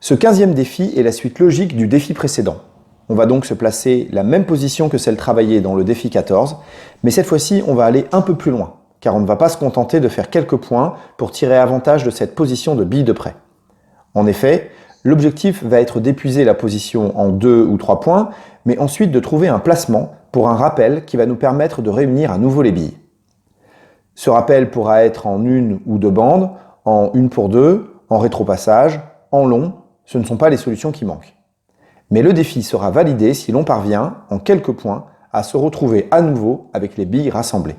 Ce 15e défi est la suite logique du défi précédent. On va donc se placer la même position que celle travaillée dans le défi 14, mais cette fois-ci, on va aller un peu plus loin, car on ne va pas se contenter de faire quelques points pour tirer avantage de cette position de bille de près. En effet, l'objectif va être d'épuiser la position en 2 ou 3 points, mais ensuite de trouver un placement pour un rappel qui va nous permettre de réunir à nouveau les billes. Ce rappel pourra être en 1 ou 2 bandes, en 1 pour 2, en rétropassage, en long, ce ne sont pas les solutions qui manquent. Mais le défi sera validé si l'on parvient, en quelques points, à se retrouver à nouveau avec les billes rassemblées.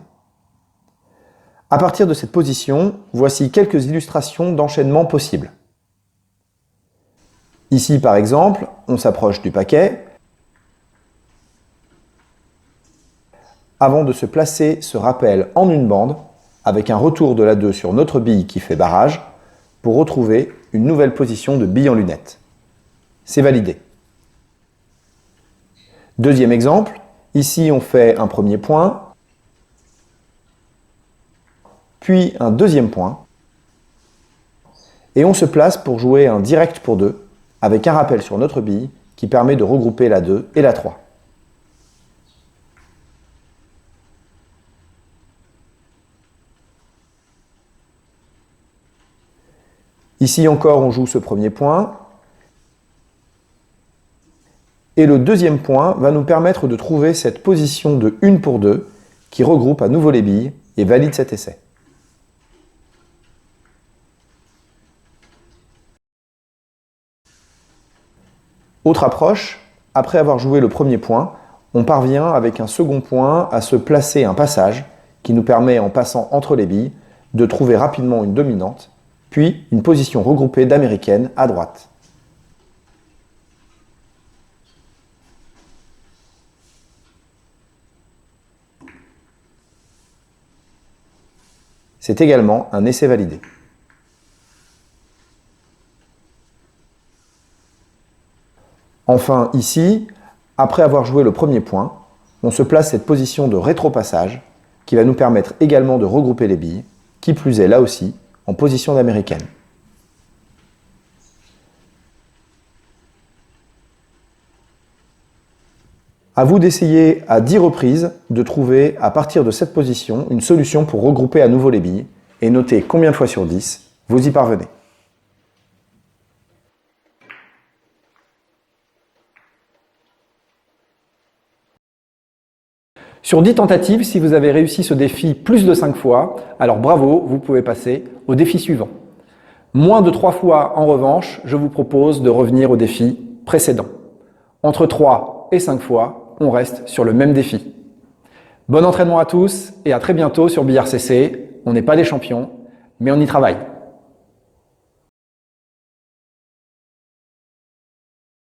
À partir de cette position, voici quelques illustrations d'enchaînement possibles. Ici, par exemple, on s'approche du paquet. Avant de se placer ce rappel en une bande, avec un retour de la 2 sur notre bille qui fait barrage, pour retrouver une nouvelle position de bille en lunette. C'est validé. Deuxième exemple, ici on fait un premier point, puis un deuxième point, et on se place pour jouer un direct pour 2, avec un rappel sur notre bille qui permet de regrouper la 2 et la 3. Ici encore, on joue ce premier point. Et le deuxième point va nous permettre de trouver cette position de 1 pour 2 qui regroupe à nouveau les billes et valide cet essai. Autre approche, après avoir joué le premier point, on parvient avec un second point à se placer un passage qui nous permet, en passant entre les billes, de trouver rapidement une dominante, puis une position regroupée d'américaine à droite. C'est également un essai validé. Enfin, ici, après avoir joué le premier point, on se place cette position de rétropassage qui va nous permettre également de regrouper les billes, qui plus est là aussi en position d'américaine. À vous d'essayer à 10 reprises de trouver à partir de cette position une solution pour regrouper à nouveau les billes et noter combien de fois sur 10 vous y parvenez. Sur 10 tentatives, si vous avez réussi ce défi plus de 5 fois, alors bravo, vous pouvez passer au défi suivant. Moins de 3 fois, en revanche, je vous propose de revenir au défi précédent. Entre 3 et 5 fois, on reste sur le même défi. Bon entraînement à tous et à très bientôt sur Billard CC. On n'est pas des champions, mais on y travaille.